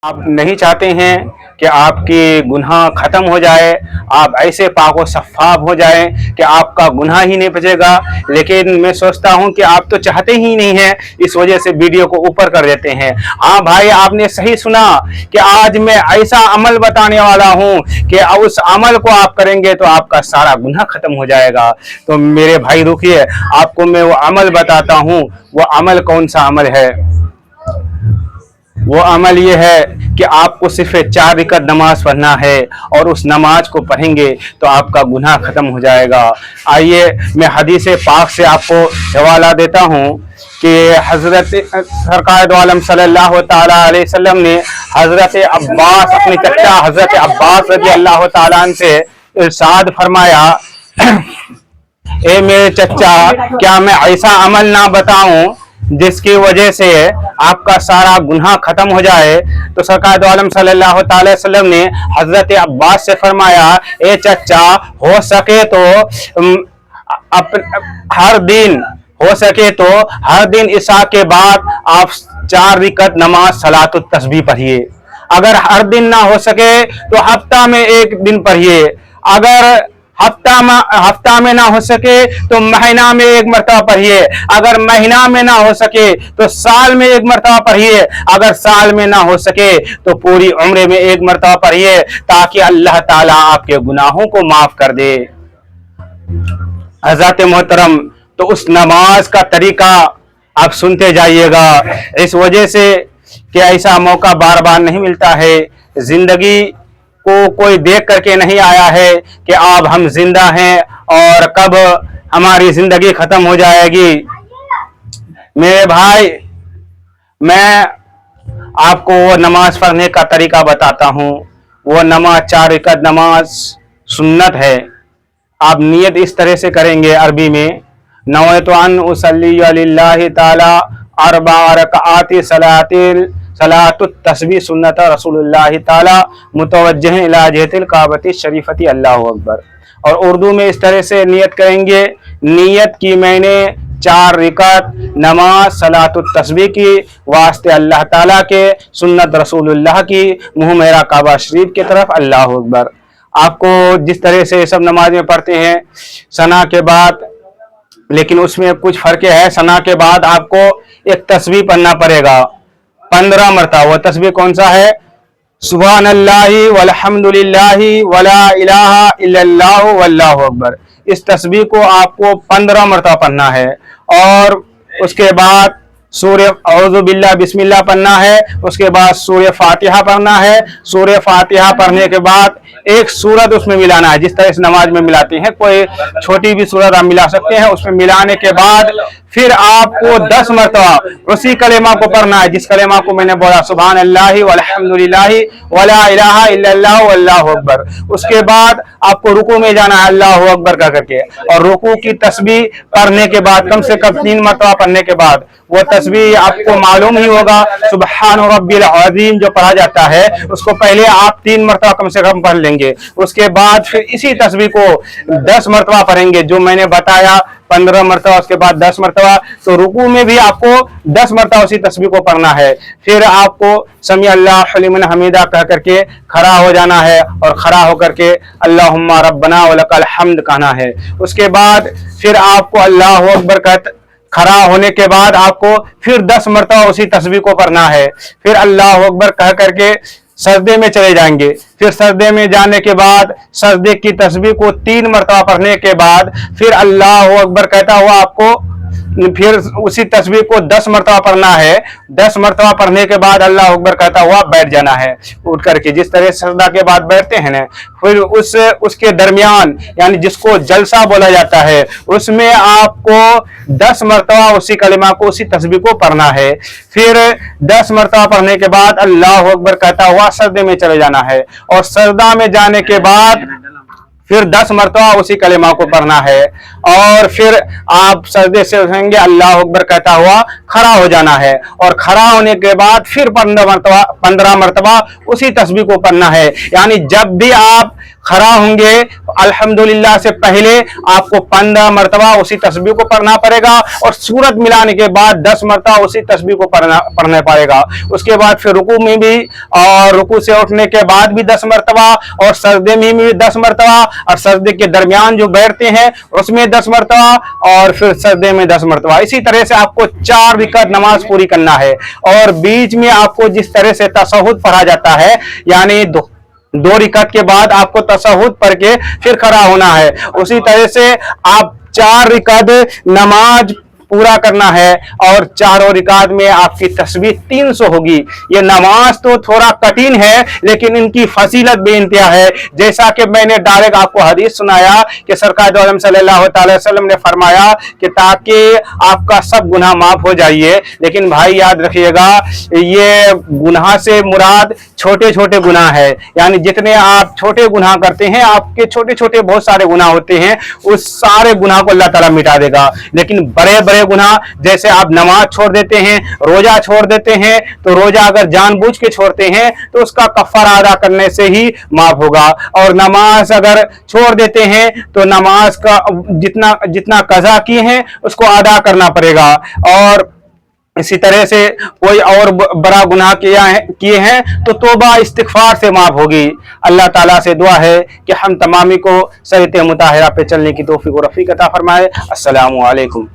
आप नहीं चाहते हैं कि आपकी गुनाह ख़त्म हो जाए, आप ऐसे पाक व सफ़ाब हो जाएं कि आपका गुनाह ही नहीं बचेगा। लेकिन मैं सोचता हूं कि आप तो चाहते ही नहीं हैं, इस वजह से वीडियो को ऊपर कर देते हैं। हाँ भाई, आपने सही सुना कि आज मैं ऐसा अमल बताने वाला हूं कि उस अमल को आप करेंगे तो आपका सारा गुनाह ख़त्म हो जाएगा। तो मेरे भाई रुकिए, आपको मैं वो अमल बताता हूँ। वो अमल कौन सा अमल है? वो अमल ये है कि आपको सिर्फ 4 रकात नमाज पढ़ना है और उस नमाज को पढ़ेंगे तो आपका गुनाह खत्म हो जाएगा। आइए मैं हदीस पाक से आपको हवाला देता हूँ कि हजरत सरकार दो आलम सल्लल्लाहु ताला अलैहि वसल्लम ने हजरत अब्बास, अपनी चचा हजरत अब्बास रज़ी अल्लाह ताला अन्हु से इरशाद फरमाया, ए मेरे चचा, क्या मैं ऐसा अमल ना बताऊं जिसकी वजह से आपका सारा गुनाह खत्म हो जाए? तो सरकार दो आलम सल्लल्लाहु अलैहि वसल्लम ने हजरत अब्बास से फरमाया, ए चचा, हो सके तो हर दिन ईशा के बाद आप 4 रकात नमाज सलातुत तस्बीह पढ़िए। अगर हर दिन ना हो सके तो हफ्ता में 1 दिन पढ़िए। अगर हफ्ता में ना हो सके तो महीना में 1 मरतबा पढ़िए। अगर महीना में ना हो सके तो साल में 1 मरतबा पढ़िए। अगर साल में ना हो सके तो पूरी उम्र में 1 मरतबा पढ़िए, ताकि अल्लाह ताला आपके गुनाहों को माफ कर दे। हज़रत मोहतरम, तो उस नमाज का तरीका आप सुनते जाइएगा, इस वजह से कि ऐसा मौका बार बार नहीं मिलता है। जिंदगी को कोई देख करके नहीं आया है कि अब हम जिंदा हैं और कब हमारी जिंदगी खत्म हो जाएगी। मेरे भाई, मैं आपको वो नमाज पढ़ने का तरीका बताता हूँ। वो नमाज 4 रकात नमाज सुन्नत है। आप नियत इस तरह से करेंगे अरबी में, नवैतु अन उसल्ली लिल्लाहि ताला अरबा रकाआति सलातुत तस्बीह सुन्नत रसूलुल्लाह ताला मुतवज्जिह इला जिहतिल काबती शरीफती, अल्लाहु अकबर। और उर्दू में इस तरह से नियत करेंगे, नियत की मैंने 4 रकात नमाज सलातुत तस्बीह की वास्ते अल्लाह ताला के, सुन्नत रसूलुल्लाह की, मुँह मेरा काबा शरीफ की तरफ, अल्लाहु अकबर। आपको जिस तरह से सब नमाज में पढ़ते हैं सना के बाद, लेकिन उसमें कुछ फर्क है। सना के बाद आपको एक तस्बीह पढ़ना पड़ेगा 15 मरतबा। वो तस्बीह कौन सा है? सुभानल्लाहि वल्हम्दुलिल्लाहि वला इलाहा इल्लल्लाहु वल्लाहु अकबर। इस तस्बीह को आपको 15 मरतबा पढ़ना है। और उसके बाद सूर्य औज़ु बिल्लाह बिस्मिल्लाह पढ़ना है। उसके बाद सूर्य फातिहा पढ़ना है। सूर्य फातिहा पढ़ने के बाद एक सूरत उसमें मिलाना है, जिस तरह से नमाज में मिलाते हैं। कोई छोटी भी सूरत आप मिला सकते हैं। उसमें मिलाने के बाद फिर आपको 10 मरतबा उसी कलेमा को पढ़ना है, जिस कलेमा को मैंने बोला, सुभान अल्लाहि वल्हम्दुलिल्लाहि वला इलाहा इल्लल्लाहु वल्लाहु अकबर। उसके बाद आपको रुकू में जाना है, अल्लाहु अकबर का करके। और रुकू की तस्बीह पढ़ने के बाद, कम से कम 3 मरतबा पढ़ने के बाद, वो तस्बीह आपको मालूम ही होगा, सुब्हान रब्बिल अज़ीम जो पढ़ा जाता है, उसको पहले आप 3 मरतबा कम से कम पढ़ लेंगे। उसके बाद फिर इसी तस्बीह को 10 मरतबा पढ़ेंगे, जो मैंने बताया 15 मरतबा, उसके बाद 10 मरतबा। तो रुकू में भी आपको 10 मरतबा उसी तस्बीह को पढ़ना है। फिर आपको समी अल्लाहु लिमन हमीदा कह करके खड़ा हो जाना है, और खड़ा होकर के अल्लाहुम्मा रब्बना वलकल हम्द कहना है। उसके बाद फिर आपको अल्लाहु अकबर खड़ा होने के बाद आपको फिर 10 मरतबा उसी तस्बीह को पढ़ना है। फिर अल्लाहु अकबर कह करके सजदे में चले जाएंगे। फिर सजदे में जाने के बाद सजदे की तस्बीह को 3 मरतबा पढ़ने के बाद फिर अल्लाहु अकबर कहता हुआ आपको फिर उसी तस्बीह को 10 मरतबा पढ़ना है। 10 मरतबा पढ़ने के बाद अल्लाह अकबर कहता हुआ बैठ जाना है, उठ करके, जिस तरह सजदा के बाद बैठते हैं ना। फिर उसके दरमियान, यानी जिसको जलसा बोला जाता है, उसमें आपको 10 मरतबा उसी कलिमा को, उसी तस्बीह को पढ़ना है। फिर 10 मरतबा पढ़ने के बाद अल्लाह अकबर कहता हुआ सजदे में चले जाना है। और सजदा में जाने के बाद फिर 10 मरतबा उसी कलेमा को पढ़ना है। और फिर आप सजदे से उठेंगे, अल्लाह अकबर कहता हुआ खड़ा हो जाना है। और खड़ा होने के बाद फिर 15 मरतबा उसी तस्बीह को पढ़ना है। यानी जब भी आप खड़ा होंगे अल्हम्दुलिल्लाह से पहले आपको 15 मरतबा उसी तस्बीह को पढ़ना पड़ेगा और सूरत मिलाने के बाद 10 मरतबा उसी तस्बीह को पढ़ना पड़ेगा। उसके बाद फिर रुकू में भी और रुकू से उठने के बाद भी 10 मरतबा और सजदे में भी 10 मरतबा और सजदे के दरमियान जो बैठते हैं उसमें 10 मरतबा और फिर सजदे में 10 मरतबा। इसी तरह से आपको 4 रिकात नमाज पूरी करना है और बीच में आपको जिस तरह से तशहुद पढ़ा जाता है यानी दो रिकात के बाद आपको तशहुद पढ़ के फिर खड़ा होना है, उसी तरह से आप 4 रिकात नमाज पूरा करना है और चारों रिकात में आपकी तस्बीह 300 होगी। ये नमाज तो थोड़ा कठिन है लेकिन इनकी फजीलत बेइंतहा है। जैसा कि मैंने डायरेक्ट आपको हदीस सुनाया कि सरकार दो आलम सल्लल्लाहु अलैहि वसल्लम ने फरमाया कि ताकि आपका सब गुनाह माफ हो जाइए, लेकिन भाई याद रखिएगा ये गुनाह से मुराद छोटे छोटे गुनाह है, यानी जितने आप छोटे गुनाह करते हैं आपके छोटे छोटे बहुत सारे गुनाह होते हैं, उस सारे गुनाह को अल्लाह ताला मिटा देगा। लेकिन बड़े बड़े गुनाह जैसे आप नमाज छोड़ देते हैं, रोजा छोड़ देते हैं, तो रोजा अगर जानबूझ के छोड़ते हैं तो उसका कफ़ारा अदा करने से ही माफ होगा, और नमाज अगर छोड़ देते हैं तो नमाज का जितना कज़ा किए हैं उसको अदा करना पड़ेगा। और इसी तरह से कोई और बड़ा गुनाह किए हैं तो तौबा इस्तिग़फ़ार से माफ होगी। अल्लाह ताला से दुआ है कि हम तमामी को शरीयत मुताहिरा पे चलने की तौफीक और रफ़ीक अता फरमाए। अस्सलामु अलैकुम।